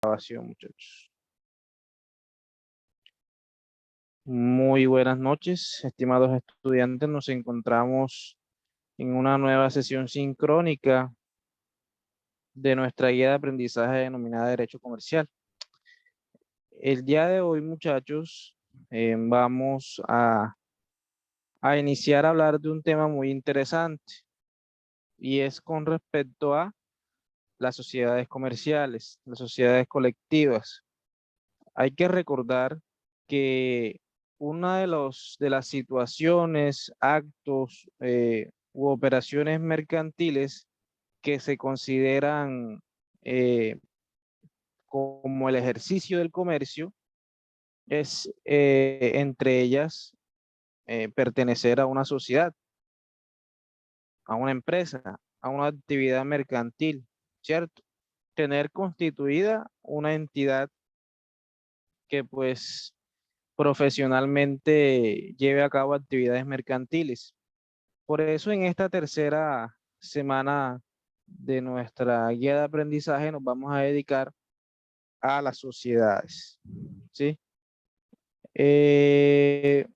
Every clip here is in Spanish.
Grabación, muchachos. Muy buenas noches, estimados estudiantes. Nos encontramos en una nueva sesión sincrónica de nuestra guía de aprendizaje denominada Derecho Comercial. El día de hoy, muchachos, vamos a iniciar a hablar de un tema muy interesante y es con respecto a las sociedades comerciales, las sociedades colectivas. Hay que recordar que una de las situaciones, actos u operaciones mercantiles que se consideran como el ejercicio del comercio es entre ellas pertenecer a una sociedad, a una empresa, a una actividad mercantil, ¿cierto? Tener constituida una entidad que pues profesionalmente lleve a cabo actividades mercantiles. Por eso en esta tercera semana de nuestra guía de aprendizaje nos vamos a dedicar a las sociedades, ¿sí? Eh,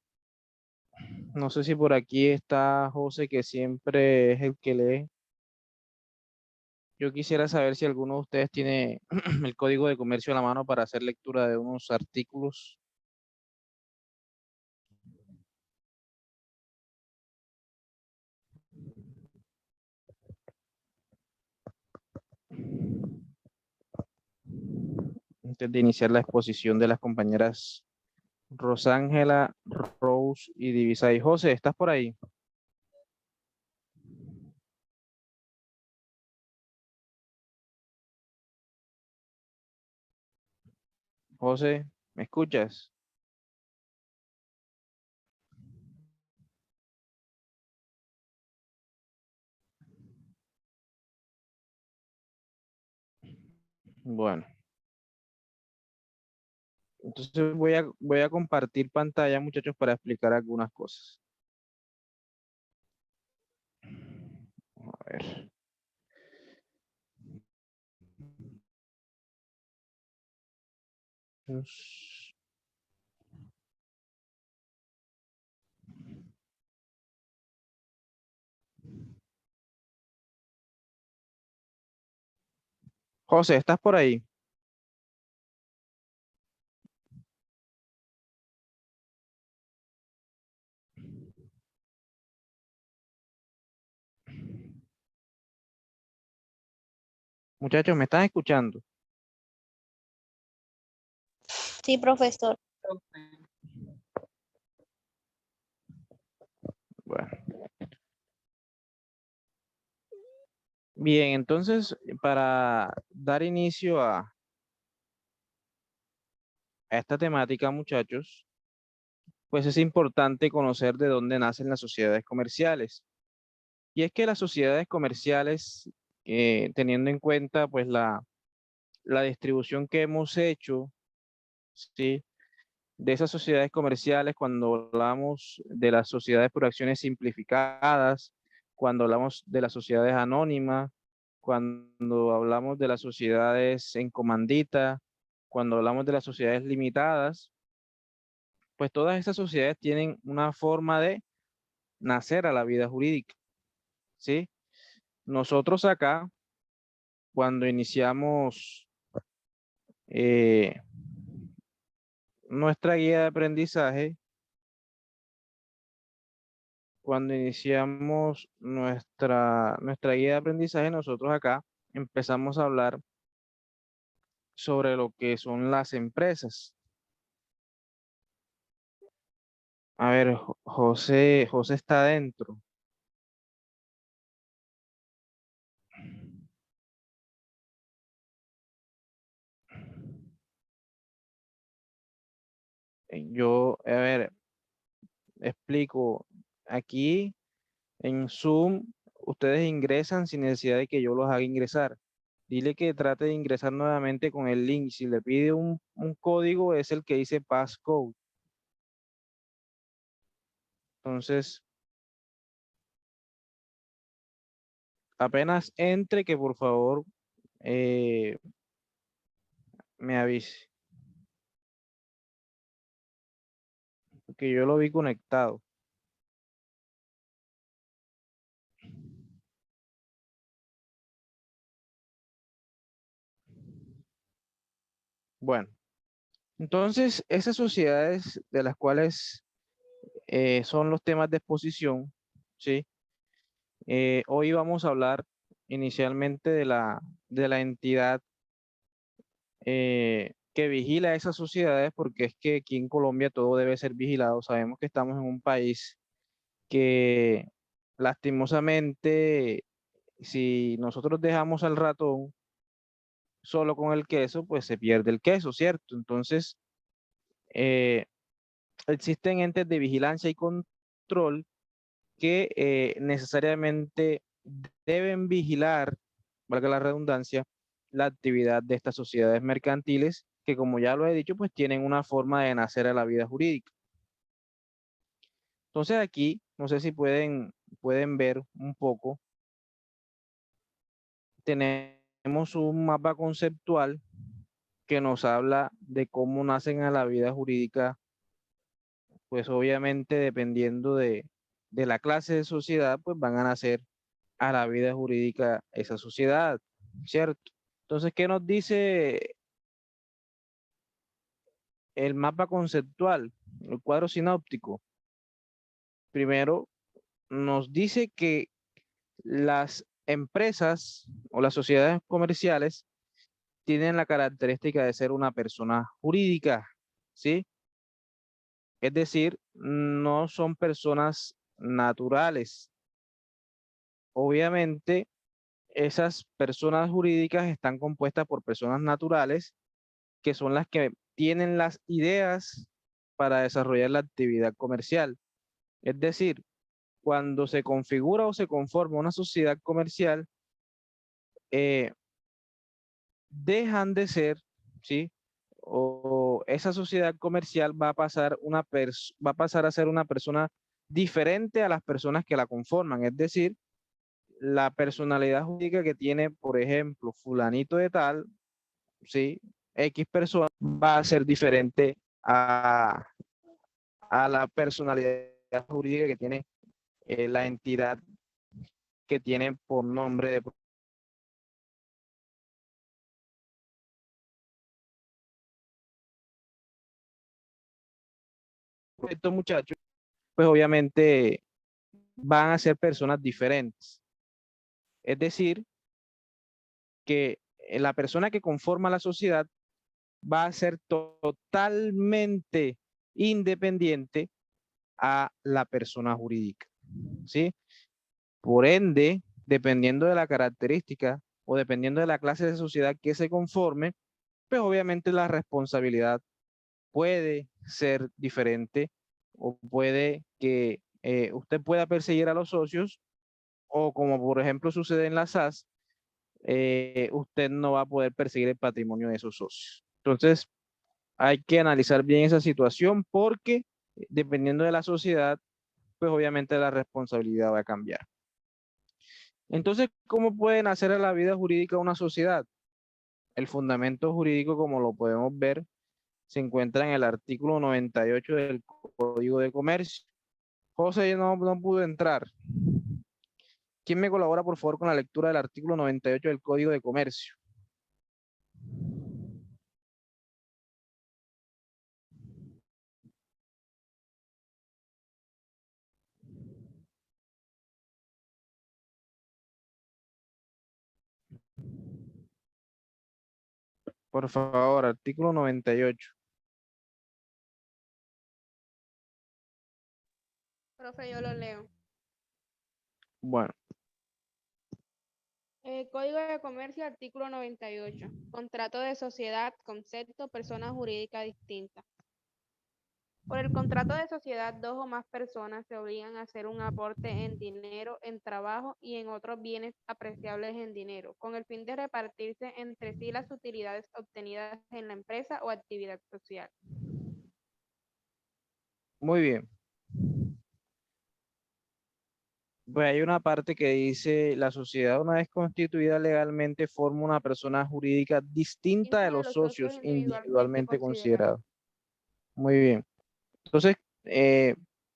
no sé si por aquí está José, que siempre es el que lee. Yo quisiera saber si alguno de ustedes tiene el código de comercio a la mano para hacer lectura de unos artículos. Antes de iniciar la exposición de las compañeras Rosángela, Rose y Divisa. Y José, ¿estás por ahí? José, ¿me escuchas? Bueno, entonces voy a compartir pantalla, muchachos, para explicar algunas cosas. A ver. José, ¿estás por ahí? Muchachos, ¿me están escuchando? Sí, profesor. Bueno, bien, entonces, para dar inicio a esta temática, muchachos, pues es importante conocer de dónde nacen las sociedades comerciales. Y es que las sociedades comerciales, teniendo en cuenta pues la distribución que hemos hecho, ¿sí? De esas sociedades comerciales, cuando hablamos de las sociedades por acciones simplificadas, cuando hablamos de las sociedades anónimas, cuando hablamos de las sociedades en comandita, cuando hablamos de las sociedades limitadas, pues todas esas sociedades tienen una forma de nacer a la vida jurídica, ¿sí? Nosotros acá, cuando iniciamos eh, nuestra guía de aprendizaje, cuando iniciamos nuestra guía de aprendizaje, nosotros acá empezamos a hablar sobre lo que son las empresas. A ver, José está adentro. A ver, explico. Aquí en Zoom, ustedes ingresan sin necesidad de que yo los haga ingresar. Dile que trate de ingresar nuevamente con el link. Si le pide un código, es el que dice passcode. Entonces, apenas entre, que por favor eh, me avise, porque yo lo vi conectado. Bueno, entonces esas sociedades de las cuales son los temas de exposición, ¿sí? Hoy vamos a hablar inicialmente de la entidad que vigila esas sociedades, porque es que aquí en Colombia todo debe ser vigilado. Sabemos que estamos en un país que lastimosamente, si nosotros dejamos al ratón solo con el queso, pues se pierde el queso, ¿cierto? Entonces, eh, existen entes de vigilancia y control que necesariamente deben vigilar, valga la redundancia, la actividad de estas sociedades mercantiles que, como ya lo he dicho, pues tienen una forma de nacer a la vida jurídica. Entonces aquí, no sé si pueden ver un poco, tenemos un mapa conceptual que nos habla de cómo nacen a la vida jurídica, pues obviamente dependiendo de la clase de sociedad, pues van a nacer a la vida jurídica esa sociedad, ¿cierto? Entonces, ¿qué nos dice el mapa conceptual, el cuadro sinóptico? Primero, nos dice que las empresas o las sociedades comerciales tienen la característica de ser una persona jurídica, ¿sí? Es decir, no son personas naturales. Obviamente, esas personas jurídicas están compuestas por personas naturales que son las que tienen las ideas para desarrollar la actividad comercial. Es decir, cuando se configura o se conforma una sociedad comercial, eh, dejan de ser, ¿sí? O esa sociedad comercial va a pasar a ser una persona diferente a las personas que la conforman. Es decir, la personalidad jurídica que tiene, por ejemplo, fulanito de tal, ¿sí? X persona va a ser diferente a la personalidad jurídica que tiene la entidad que tiene por nombre de estos muchachos, pues obviamente van a ser personas diferentes. Es decir, que la persona que conforma la sociedad va a ser totalmente independiente a la persona jurídica, ¿sí? Por ende, dependiendo de la característica o dependiendo de la clase de sociedad que se conforme, pues obviamente la responsabilidad puede ser diferente o puede que usted pueda perseguir a los socios o como por ejemplo sucede en la SAS, usted no va a poder perseguir el patrimonio de esos socios. Entonces, hay que analizar bien esa situación porque dependiendo de la sociedad, pues obviamente la responsabilidad va a cambiar. Entonces, ¿cómo pueden hacer a la vida jurídica una sociedad? El fundamento jurídico, como lo podemos ver, se encuentra en el artículo 98 del Código de Comercio. José, yo no pude entrar. ¿Quién me colabora, por favor, con la lectura del artículo 98 del Código de Comercio? Por favor, artículo 98. Profe, yo lo leo. Bueno, Código de Comercio, artículo 98. Contrato de sociedad, concepto, persona jurídica distinta. Por el contrato de sociedad, dos o más personas se obligan a hacer un aporte en dinero, en trabajo y en otros bienes apreciables en dinero, con el fin de repartirse entre sí las utilidades obtenidas en la empresa o actividad social. muy bien. Pues hay una parte que dice, la sociedad una vez constituida legalmente forma una persona jurídica distinta de Quinta de los los socios socios individualmente individualmente considerados. considerados. Muy bien. Entonces,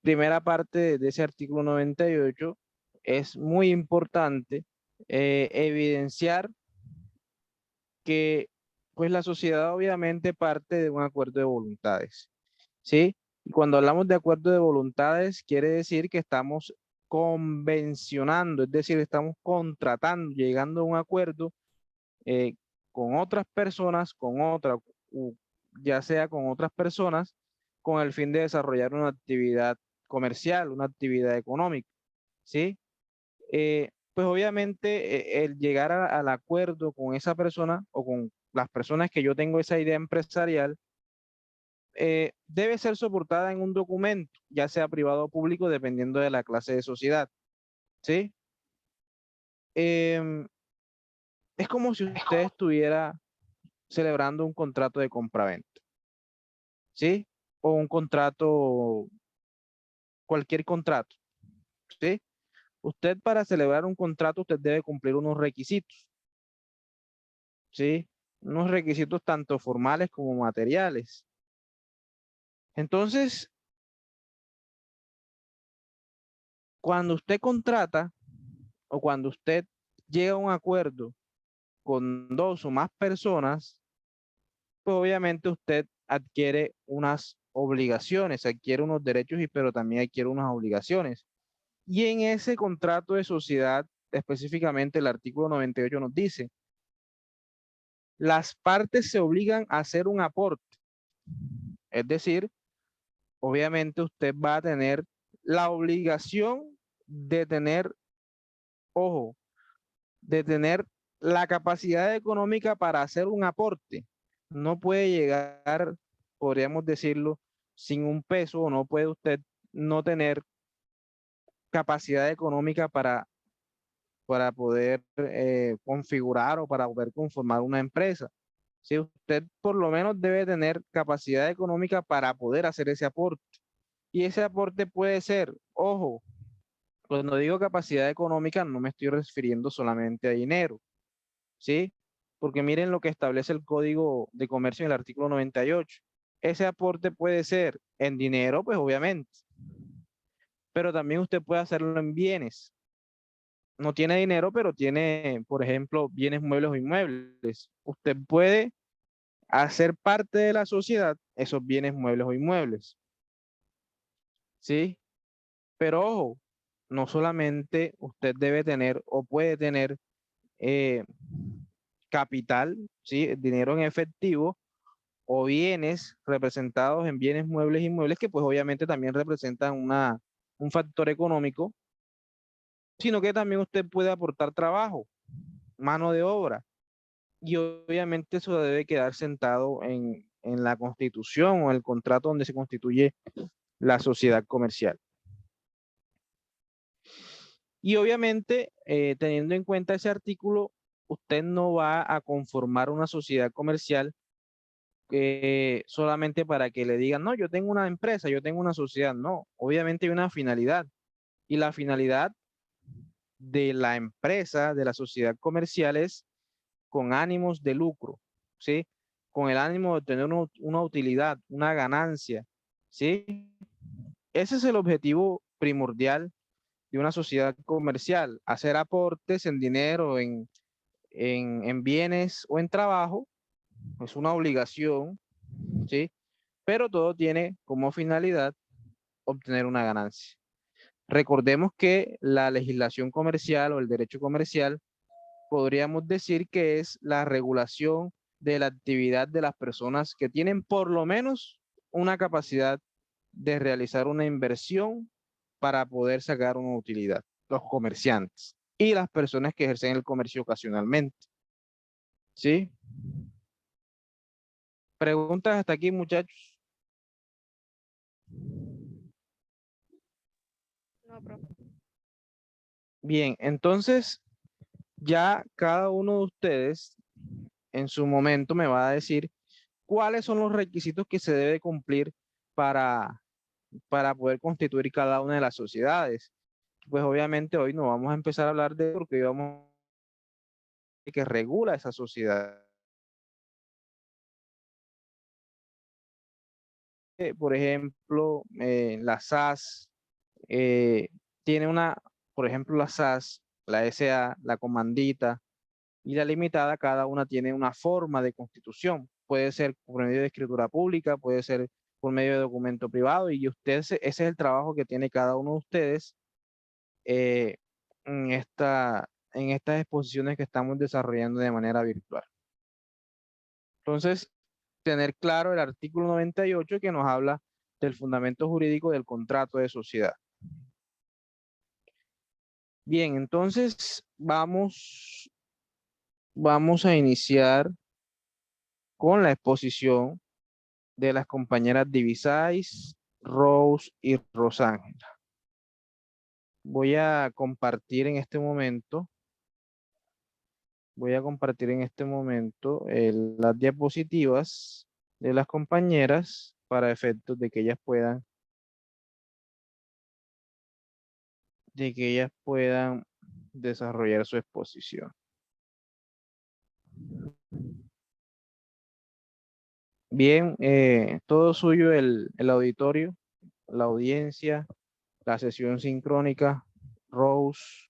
primera parte de ese artículo 98 es muy importante evidenciar que pues la sociedad obviamente parte de un acuerdo de voluntades, ¿sí? Y cuando hablamos de acuerdo de voluntades, quiere decir que estamos convencionando, es decir, estamos contratando, llegando a un acuerdo eh, con otras personas, ya sea con otras personas, con el fin de desarrollar una actividad comercial, una actividad económica, ¿sí? Pues obviamente el llegar al acuerdo con esa persona o con las personas que yo tengo esa idea empresarial, debe ser soportada en un documento, ya sea privado o público, dependiendo de la clase de sociedad, ¿sí? Em, es como si usted estuviera celebrando un contrato de compraventa, ¿sí? O un contrato, cualquier contrato, ¿sí? Usted para celebrar un contrato, usted debe cumplir unos requisitos, ¿sí? Unos requisitos tanto formales como materiales. Entonces, cuando usted contrata o cuando usted llega a un acuerdo con dos o más personas, pues obviamente usted adquiere unas obligaciones, adquiere unos derechos, pero también adquiere unas obligaciones. Y en ese contrato de sociedad, específicamente el artículo 98 nos dice, las partes se obligan a hacer un aporte. Es decir, obviamente usted va a tener la obligación de tener, ojo, de tener la capacidad económica para hacer un aporte. No puede llegar, podríamos decirlo, sin un peso, o no puede usted no tener capacidad económica para poder configurar o para poder conformar una empresa. Si usted por lo menos debe tener capacidad económica para poder hacer ese aporte. Y ese aporte puede ser, ojo, cuando digo capacidad económica no me estoy refiriendo solamente a dinero, ¿sí? Porque miren lo que establece el Código de Comercio en el artículo 98. Ese aporte puede ser en dinero, pues obviamente, pero también usted puede hacerlo en bienes. No tiene dinero, pero tiene, por ejemplo, bienes muebles o inmuebles. Usted puede hacer parte de la sociedad esos bienes muebles o inmuebles, ¿sí? Pero ojo, no solamente usted debe tener o puede tener eh, capital, ¿sí? Dinero en efectivo o bienes representados en bienes muebles e inmuebles que pues obviamente también representan un factor económico, sino que también usted puede aportar trabajo, mano de obra, y obviamente eso debe quedar sentado en la constitución o el contrato donde se constituye la sociedad comercial. Y obviamente, teniendo en cuenta ese artículo, usted no va a conformar una sociedad comercial solamente para que le digan, no, yo tengo una empresa, yo tengo una sociedad. No, obviamente hay una finalidad. Y la finalidad de la empresa, de la sociedad comercial es con ánimos de lucro, ¿sí? Con el ánimo de tener una utilidad, una ganancia, ¿sí? Ese es el objetivo primordial de una sociedad comercial, hacer aportes en dinero, en bienes o en trabajo, es una obligación, ¿sí? Pero todo tiene como finalidad obtener una ganancia. Recordemos que la legislación comercial o el derecho comercial podríamos decir que es la regulación de la actividad de las personas que tienen por lo menos una capacidad de realizar una inversión para poder sacar una utilidad, los comerciantes y las personas que ejercen el comercio ocasionalmente. ¿Sí? Preguntas hasta aquí, muchachos. No, profe. Bien, entonces ya cada uno de ustedes en su momento me va a decir cuáles son los requisitos que se debe cumplir para, para poder constituir cada una de las sociedades. pues obviamente hoy no vamos a empezar a hablar de porque hoy vamos a que regula esa sociedad. Por ejemplo, la SAS tiene por ejemplo, la SAS, la SA, la comandita y la limitada, cada una tiene una forma de constitución. Puede ser por medio de escritura pública, puede ser por medio de documento privado, y ese es el trabajo que tiene cada uno de ustedes eh, en estas exposiciones que estamos desarrollando de manera virtual. Entonces, tener claro el artículo 98 que nos habla del fundamento jurídico del contrato de sociedad. Bien, entonces vamos a iniciar con la exposición de las compañeras Divisais, Rose y Rosángela. Voy a compartir en este momento, las diapositivas de las compañeras para efectos de que ellas puedan desarrollar su exposición. Bien, todo suyo el auditorio, la audiencia, la sesión sincrónica, Rose,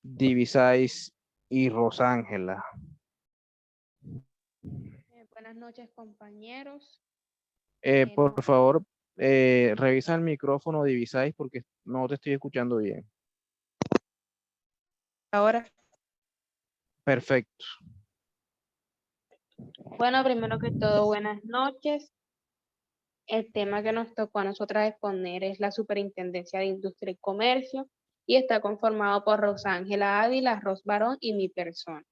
Divisais y Rosángela. Buenas noches, compañeros. Por favor, revisa el micrófono, Divisais, porque no te estoy escuchando bien. Ahora. Perfecto. Bueno, primero que todo, buenas noches. El tema que nos tocó a nosotras exponer es la Superintendencia de Industria y Comercio y está conformado por Rosángela Ávila, Ros Barón y mi persona.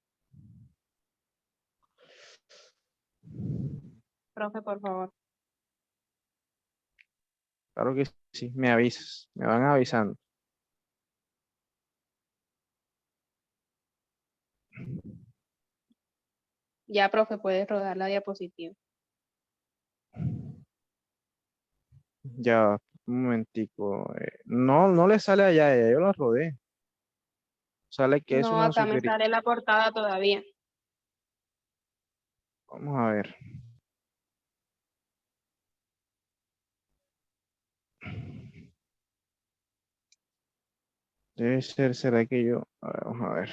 Profe, por favor. Claro que sí, me avisas, me van avisando. Ya, profe, puedes rodar la diapositiva. Ya, un momentico. No le sale allá, yo la rodé. Sale que es No, una acá me sale la portada todavía. Vamos a ver. Debe ser, será que yo. A ver, vamos a ver.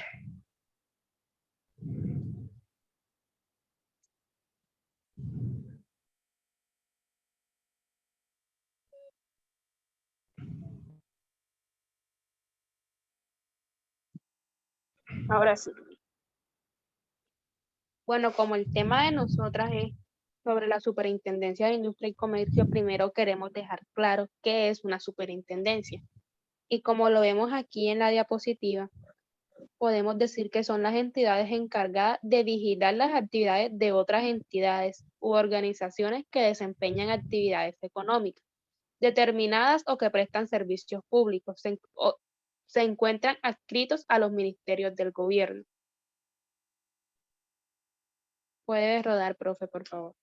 Ahora sí. Bueno, como el tema de nosotras es sobre la Superintendencia de Industria y Comercio, primero queremos dejar claro qué es una superintendencia. Y como lo vemos aquí en la diapositiva, podemos decir que son las entidades encargadas de vigilar las actividades de otras entidades u organizaciones que desempeñan actividades económicas determinadas o que prestan servicios públicos. Se encuentran adscritos a los ministerios del gobierno. Puede rodar, profe, por favor.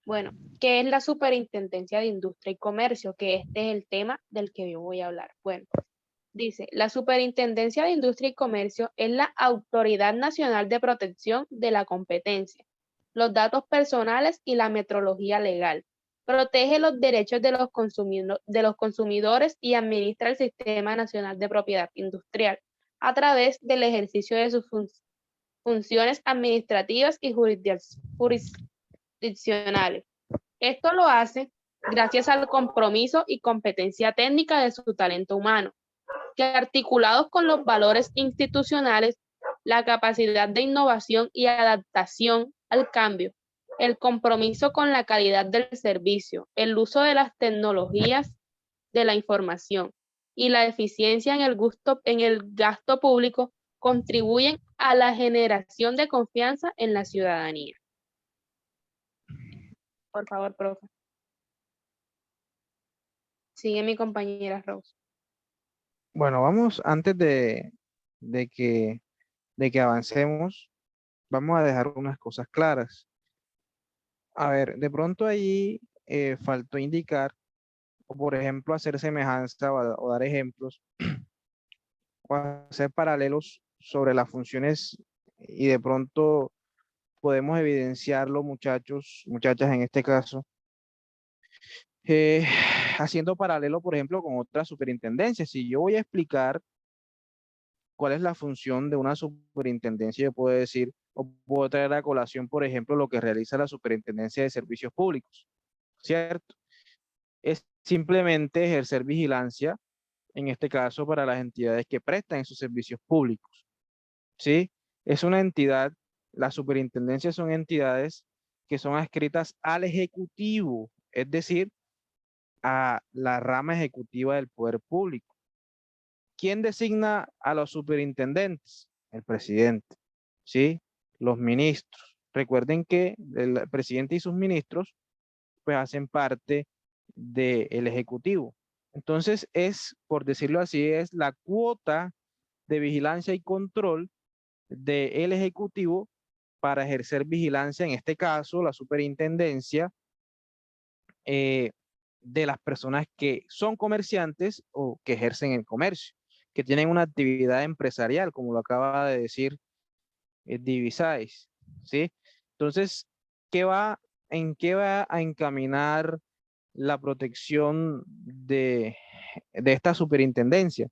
Bueno, ¿qué es la Superintendencia de Industria y Comercio? Que este es el tema del que yo voy a hablar. Bueno, dice, la Superintendencia de Industria y Comercio es la Autoridad Nacional de Protección de la Competencia, los datos personales y la metrología legal. Protege los derechos de los consumidores y administra el Sistema Nacional de Propiedad Industrial a través del ejercicio de sus funciones administrativas y jurisdiccionales. Esto lo hace gracias al compromiso y competencia técnica de su talento humano, que articulados con los valores institucionales, la capacidad de innovación y adaptación al cambio, el compromiso con la calidad del servicio, el uso de las tecnologías de la información y la eficiencia en el gasto público contribuyen a la generación de confianza en la ciudadanía. Por favor, profe. Sigue mi compañera Rose. Bueno, vamos, antes de que avancemos, vamos a dejar unas cosas claras. A ver, de pronto ahí faltó indicar o por ejemplo hacer semejanza o dar ejemplos o hacer paralelos sobre las funciones y de pronto podemos evidenciarlo, muchachos, muchachas en este caso, eh, haciendo paralelo, por ejemplo, con otras superintendencias. Si yo voy a explicar cuál es la función de una superintendencia, yo puedo decir, o puedo traer a colación, por ejemplo, lo que realiza la Superintendencia de Servicios Públicos, ¿cierto? Es simplemente ejercer vigilancia, en este caso, para las entidades que prestan esos servicios públicos, ¿sí? Es una entidad, las superintendencias son entidades que son adscritas al Ejecutivo, es decir, a la rama ejecutiva del poder público. ¿Quién designa a los superintendentes? El presidente, ¿sí? Los ministros. Recuerden que el presidente y sus ministros pues hacen parte del Ejecutivo. Entonces es, por decirlo así, es la cuota de vigilancia y control del Ejecutivo para ejercer vigilancia, en este caso, la superintendencia eh, de las personas que son comerciantes o que ejercen el comercio, que tienen una actividad empresarial, como lo acaba de decir Divisais, ¿sí? Entonces, ¿en qué va a encaminar la protección de esta superintendencia?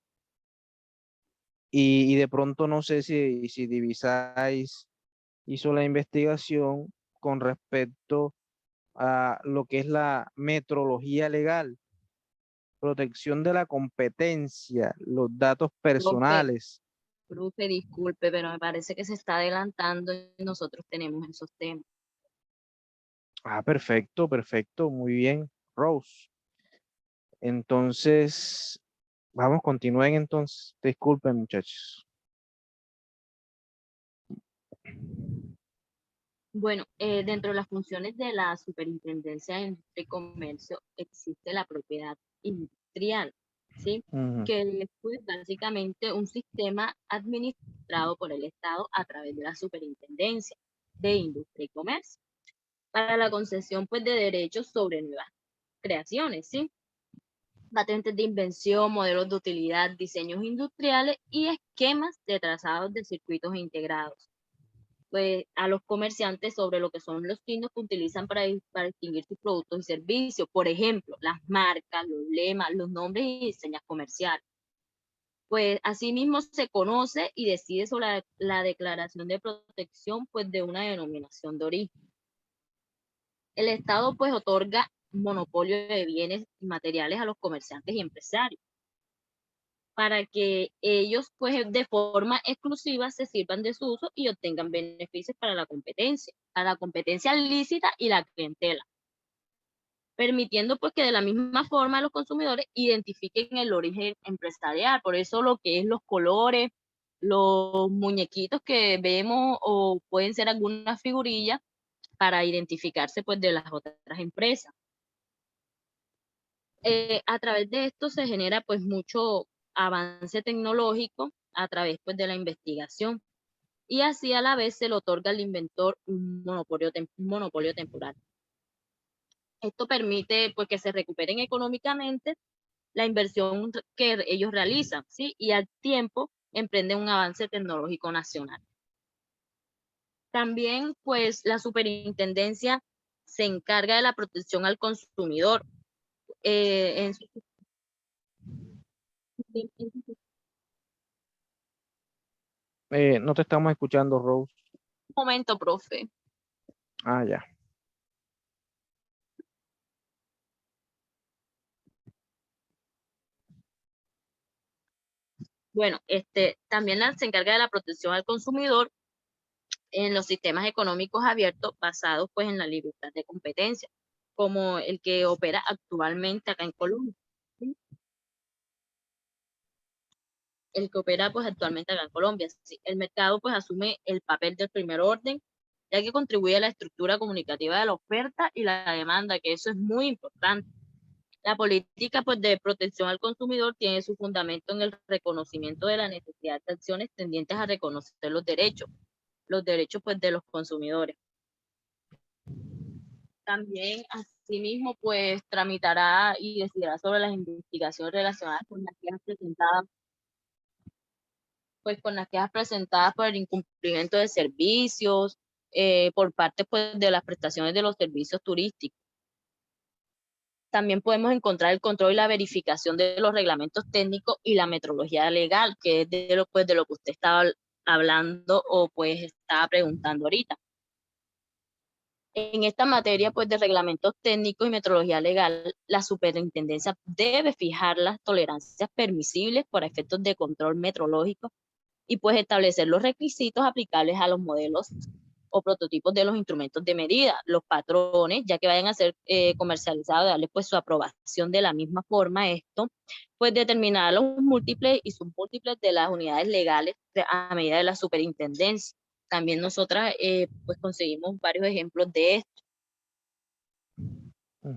Y de pronto no sé si Divisais hizo la investigación con respecto a lo que es la metrología legal, protección de la competencia, los datos Profe, personales. profe, disculpe, pero me parece que se está adelantando y nosotros tenemos esos temas. Ah, perfecto, perfecto, muy bien, Rose. Entonces, vamos, continúen entonces. Disculpen, muchachos. Bueno, dentro de las funciones de la Superintendencia de Industria y Comercio existe la propiedad industrial, ¿sí? Ujú. Que es pues, básicamente un sistema administrado por el Estado a través de la Superintendencia de Industria y Comercio para la concesión pues, de derechos sobre nuevas creaciones, ¿sí? Patentes de invención, modelos de utilidad, diseños industriales y esquemas de trazados de circuitos integrados pues, a los comerciantes sobre lo que son los signos que utilizan para distinguir sus productos y servicios. Por ejemplo, las marcas, los lemas, los nombres y señas comerciales. Pues asimismo se conoce y decide sobre la declaración de protección pues, de una denominación de origen. El Estado pues otorga monopolio de bienes y materiales a los comerciantes y empresarios para que ellos pues de forma exclusiva se sirvan de su uso y obtengan beneficios para la competencia lícita y la clientela, permitiendo pues que de la misma forma los consumidores identifiquen el origen empresarial. Por eso lo que es los colores, los muñequitos que vemos o pueden ser algunas figurillas para identificarse pues de las otras empresas. A través de esto se genera pues mucho avance tecnológico a través pues de la investigación y así a la vez se le otorga al inventor un monopolio temporal. Esto permite pues que se recuperen económicamente la inversión que ellos realizan, ¿sí? Y al tiempo emprenden un avance tecnológico nacional. También pues la superintendencia se encarga de la protección al consumidor en su No te estamos escuchando, Rose. momento, profe. Ah, ya. Bueno, también se encarga de la protección al consumidor en los sistemas económicos abiertos basados pues en la libertad de competencia, como el que opera actualmente acá en Colombia. ¿Sí? El que opera pues actualmente acá en Colombia. ¿Sí? El mercado pues asume el papel del primer orden, ya que contribuye a la estructura comunicativa de la oferta y la demanda, que eso es muy importante. La política pues, de protección al consumidor tiene su fundamento en el reconocimiento de la necesidad de acciones tendientes a reconocer los derechos pues, de los consumidores. También, asimismo, pues tramitará y decidirá sobre las investigaciones relacionadas con las quejas presentadas, por el incumplimiento de servicios, por parte pues de las prestaciones de los servicios turísticos. También podemos encontrar el control y la verificación de los reglamentos técnicos y la metrología legal, que es de lo que usted estaba hablando o pues estaba preguntando ahorita. En esta materia pues de reglamentos técnicos y metrología legal, la superintendencia debe fijar las tolerancias permisibles por efectos de control metrológico y pues establecer los requisitos aplicables a los modelos o prototipos de los instrumentos de medida, los patrones, ya que vayan a ser comercializados, darle pues su aprobación de la misma forma. Esto, pues determinar los múltiples y submúltiples de las unidades legales a medida de la superintendencia. También nosotras pues conseguimos varios ejemplos de esto.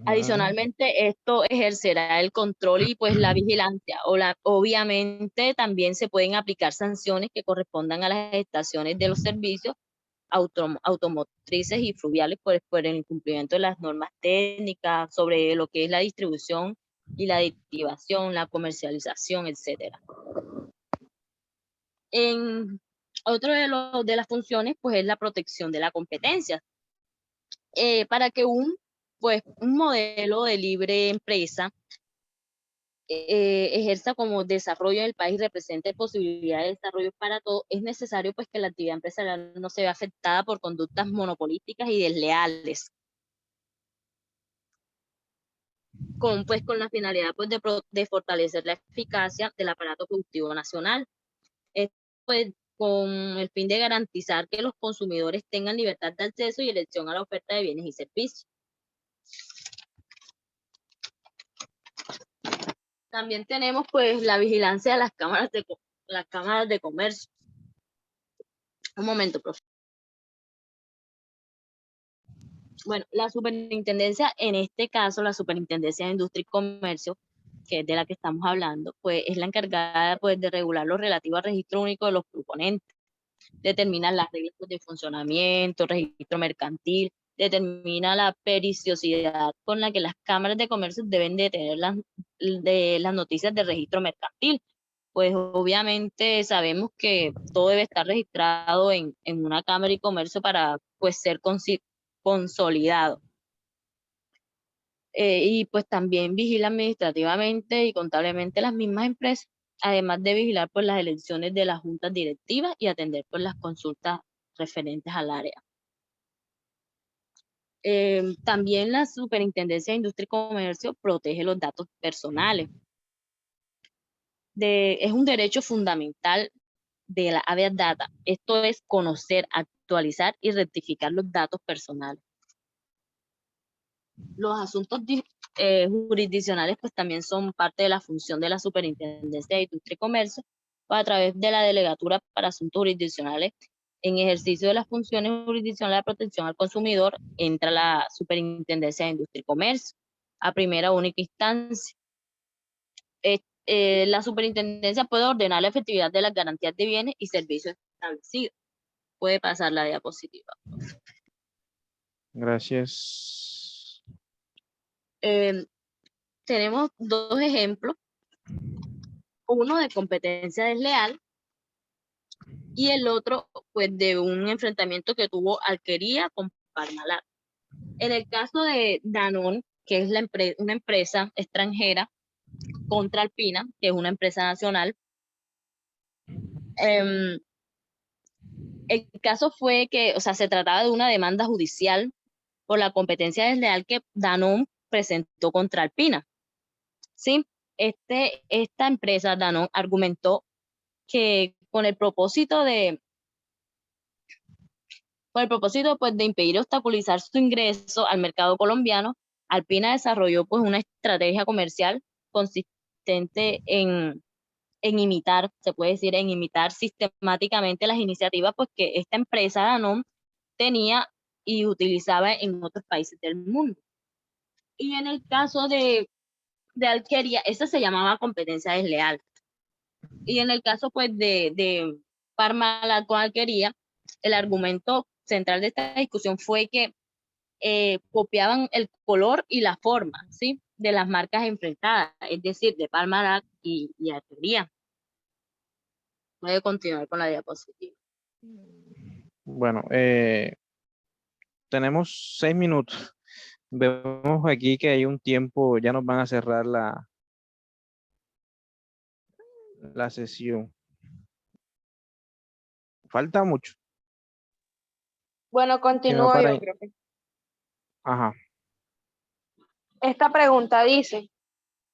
Adicionalmente, esto ejercerá el control y pues la vigilancia. Obviamente también se pueden aplicar sanciones que correspondan a las estaciones de los servicios automotrices y fluviales por el incumplimiento de las normas técnicas sobre lo que es la distribución y la aditivación, la comercialización, etcétera. En otro de las funciones pues es la protección de la competencia. Para que un modelo de libre empresa ejerza como desarrollo en el país, represente posibilidades de desarrollo para todos, es necesario pues que la actividad empresarial no se vea afectada por conductas monopolísticas y desleales, con la finalidad pues de fortalecer la eficacia del aparato productivo nacional. Pues con el fin de garantizar que los consumidores tengan libertad de acceso y elección a la oferta de bienes y servicios. También tenemos pues la vigilancia de las cámaras de comercio. Un momento, profe. Bueno, la superintendencia, en este caso, la Superintendencia de Industria y Comercio, que es de la que estamos hablando, pues es la encargada pues de regular lo relativo al registro único de los proponentes, determina las reglas de funcionamiento, registro mercantil, determina la periciosidad con la que las cámaras de comercio deben de tener las noticias de registro mercantil. Pues obviamente sabemos que todo debe estar registrado en una cámara de comercio para pues ser consolidado. Y pues también vigila administrativamente y contablemente las mismas empresas, además de vigilar pues las elecciones de las juntas directivas y atender pues las consultas referentes al área. También la Superintendencia de Industria y Comercio protege los datos personales. Es un derecho fundamental de la habeas data. Esto es conocer, actualizar y rectificar los datos personales. Los asuntos jurisdiccionales pues también son parte de la función de la Superintendencia de Industria y Comercio, a través de la Delegatura para Asuntos Jurisdiccionales. En ejercicio de las funciones jurisdiccionales de protección al consumidor entra la Superintendencia de Industria y Comercio a primera única instancia. La superintendencia puede ordenar la efectividad de las garantías de bienes y servicios establecidos. Puede pasar la diapositiva. Gracias. Tenemos dos ejemplos. Uno de competencia desleal y el otro pues de un enfrentamiento que tuvo Alquería con Parmalat. En el caso de Danone, que es una empresa extranjera, contra Alpina, que es una empresa nacional, el caso fue que, se trataba de una demanda judicial por la competencia desleal que Danone presentó contra Alpina. ¿Sí? Esta empresa, Danone, argumentó que con el propósito pues de impedir obstaculizar su ingreso al mercado colombiano, Alpina desarrolló pues una estrategia comercial consistente en imitar, se puede decir, en imitar sistemáticamente las iniciativas pues que esta empresa Danone tenía y utilizaba en otros países del mundo. Y en el caso de Alquería, esa se llamaba competencia desleal. Y en el caso pues de Parmalat con Alquería, el argumento central de esta discusión fue que copiaban el color y la forma, ¿sí? De las marcas enfrentadas, es decir, de Parmalat y Artería. Puede continuar con la diapositiva. Bueno, tenemos 6 minutos. Vemos aquí que hay un tiempo, ya nos van a cerrar la sesión. Falta mucho. Bueno, Sino continúo para... yo, profe. Ajá. Esta pregunta dice,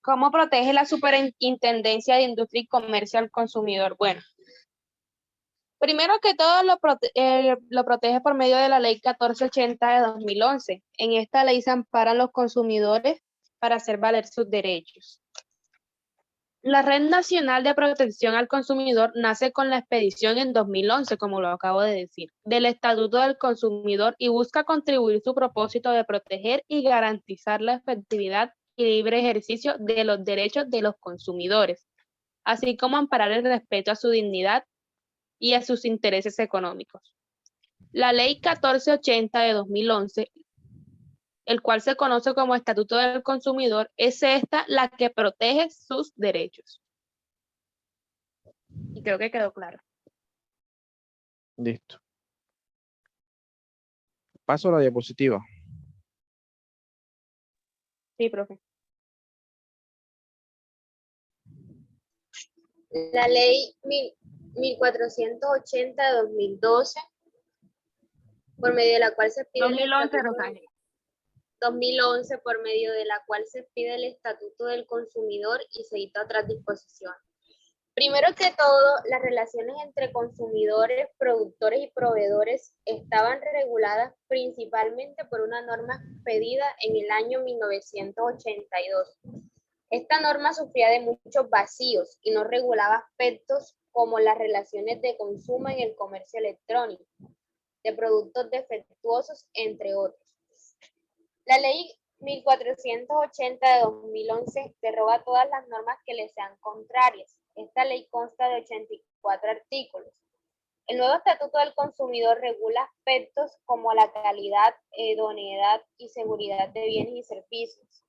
¿cómo protege la Superintendencia de Industria y Comercio al consumidor? Bueno, primero que todo lo protege por medio de la Ley 1480 de 2011. En esta ley se amparan los consumidores para hacer valer sus derechos. La Red Nacional de Protección al Consumidor nace con la expedición en 2011, como lo acabo de decir, del Estatuto del Consumidor y busca contribuir su propósito de proteger y garantizar la efectividad y libre ejercicio de los derechos de los consumidores, así como amparar el respeto a su dignidad y a sus intereses económicos. La Ley 1480 de 2011, el cual se conoce como Estatuto del Consumidor, es esta la que protege sus derechos. Y creo que quedó claro. Listo. Paso a la diapositiva. Sí, profe. La ley 1480 de 2012, por medio de la cual se pide 2011, Rosángel. 2011, por medio de la cual se pide el Estatuto del Consumidor y se dicta otras disposiciones. Primero que todo, las relaciones entre consumidores, productores y proveedores estaban reguladas principalmente por una norma expedida en el año 1982. Esta norma sufría de muchos vacíos y no regulaba aspectos como las relaciones de consumo en el comercio electrónico, de productos defectuosos, entre otros. La ley 1480 de 2011 deroga todas las normas que le sean contrarias. Esta ley consta de 84 artículos. El nuevo Estatuto del Consumidor regula aspectos como la calidad, idoneidad y seguridad de bienes y servicios,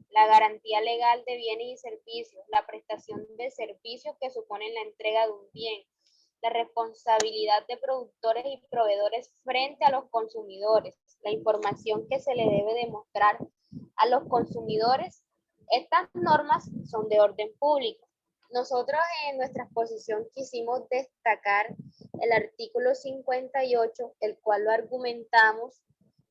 la garantía legal de bienes y servicios, la prestación de servicios que suponen la entrega de un bien, la responsabilidad de productores y proveedores frente a los consumidores, la información que se le debe demostrar a los consumidores. Estas normas son de orden público. Nosotros en nuestra exposición quisimos destacar el artículo 58, el cual lo argumentamos,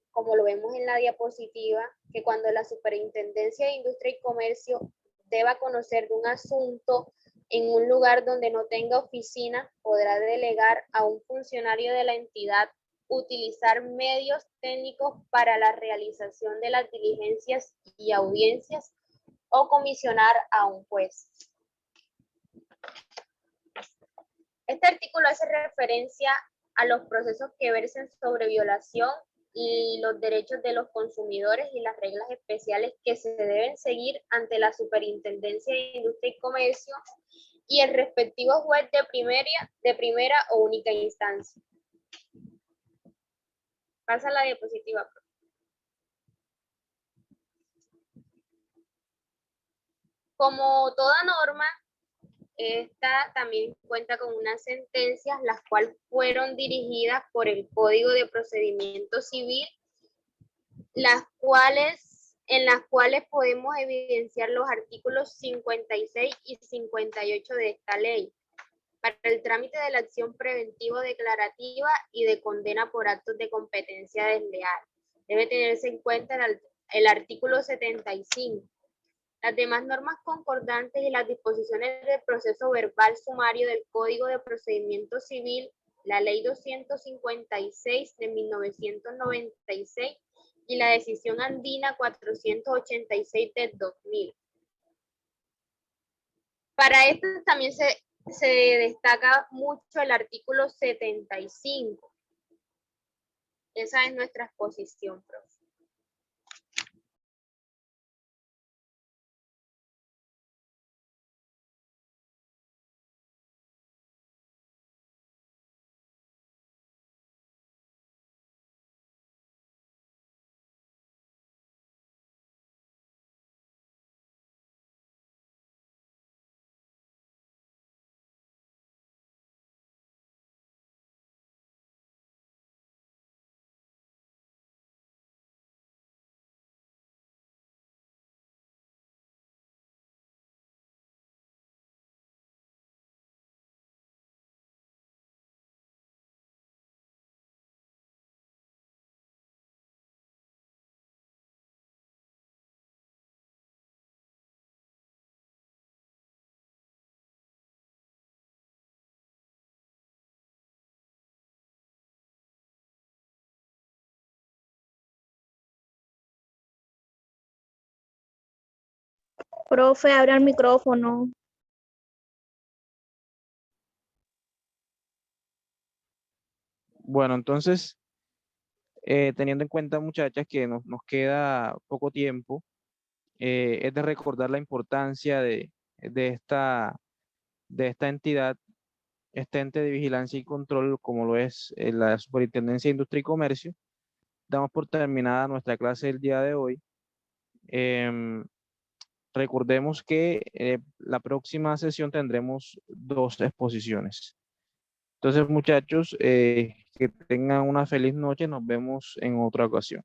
como lo vemos en la diapositiva, que cuando la Superintendencia de Industria y Comercio deba conocer de un asunto en un lugar donde no tenga oficina, podrá delegar a un funcionario de la entidad utilizar medios técnicos para la realización de las diligencias y audiencias o comisionar a un juez. Este artículo hace referencia a los procesos que versen sobre violación y los derechos de los consumidores y las reglas especiales que se deben seguir ante la Superintendencia de Industria y Comercio y el respectivo juez de primera o única instancia. Pasa la diapositiva. Como toda norma, esta también cuenta con unas sentencias, las cuales fueron dirigidas por el Código de Procedimiento Civil, en las cuales podemos evidenciar los artículos 56 y 58 de esta ley. Para el trámite de la acción preventiva declarativa y de condena por actos de competencia desleal, debe tenerse en cuenta el artículo 75. Las demás normas concordantes y las disposiciones del proceso verbal sumario del Código de Procedimiento Civil, la Ley 256 de 1996 y la Decisión Andina 486 de 2000. Para esto también se destaca mucho el artículo 75. Esa es nuestra exposición, profe. Profe, abra el micrófono. Bueno, entonces, teniendo en cuenta, muchachas, que nos queda poco tiempo, es de recordar la importancia de esta entidad, este ente de vigilancia y control, como lo es la Superintendencia de Industria y Comercio. Damos por terminada nuestra clase del día de hoy. Em, Recordemos que la próxima sesión tendremos 2 exposiciones. Entonces, muchachos, que tengan una feliz noche. Nos vemos en otra ocasión.